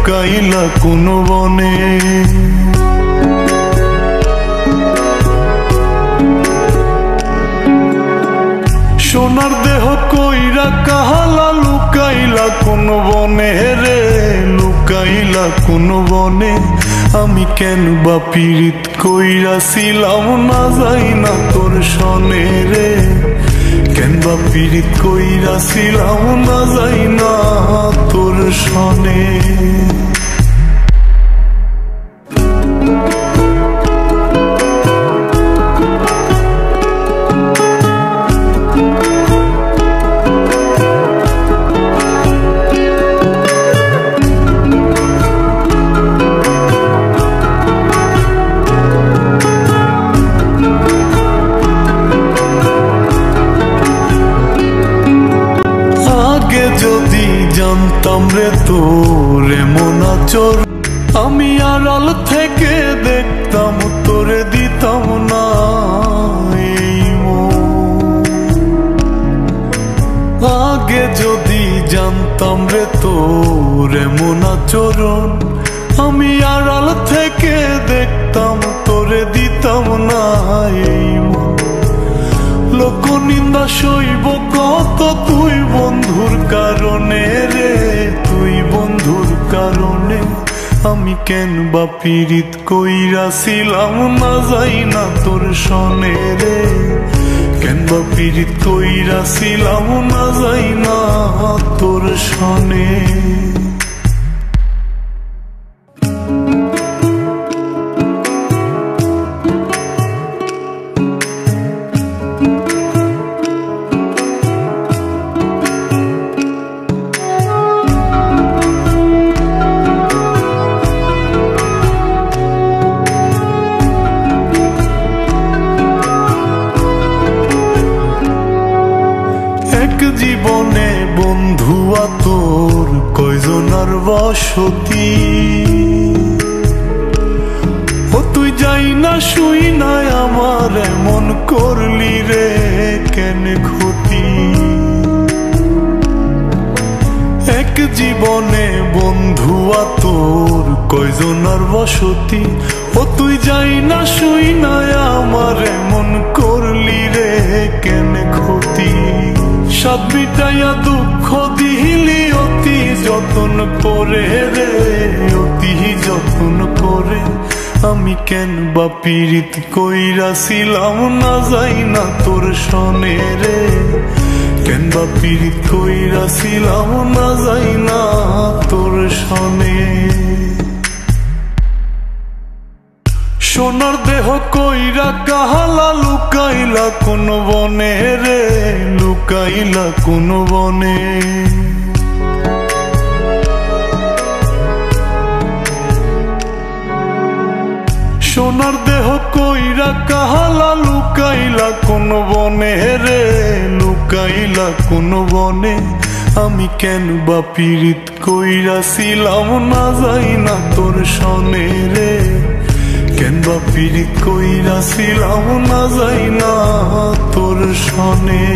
লুকাইলা কোন বনে। সোনার দেহ কইরা কাহালা লুকাইলা কোন বনে রে, লুকাইলা কোন বনে। আমি কেন বা পীড়িত কইরাছিলাম না যাই না তোর সনে রে, কেন বা পীড়িত কইরাছিলাম না যাই না তোর সনে। যদি জানতাম রে তোর এমন আচর, আমি আড়াল থেকে দেখতাম তোরে দিতাম না এই মন। আগে যদি জানতাম রে তোর এমন আচরণ, আমি আড়াল থেকে দেখতাম তোরে দিতাম না এই মন। লোক নিন্দা সইব কত তুই বন্ধুর কারণে রে, তুই বন্ধুর কারণে। আমি কেন বা পীড়িত কইরাছিলাম না যাই না তোর সনে রে, কেন বা পীড়িত কইরাছিলাম না যাই না তোর সনে। জীবনে বন্ধু তোর কয়জনার বসতি, ও তুই যাই না শুই নাই আমার এমন করলি রে কেন ক্ষতি। এক জীবনে বন্ধু তোর কয়জনার বসতি, ও তুই যাই না শুই নাই আমার এমন করলি রে কেন ক্ষতি। সাত বিটাইয়া দুঃখ দিলি অতি যতন করে রে, অতি যতন করে। আমি কেন বা পীড়িত কইরাছিলাম না যাই না তোর সনে রে, কেন বা পীড়িত কইরাছিলাম না যাই না তোর সনে। সোনার দেহ কইরা কাহালা লুকাইলা কোন বনে রে, লুকাইলা কোন বনে। সোনার দেহ কইরা কাহালা লুকাইলা কোন বনে রে, লুকাইলা কোন বনে। আমি কেন বা পীড়িত কইরাছিলাম না যাই না তোর সনে রে, কেন বা পীড়িত কইরাছিলাম না যাই না তোর সনে।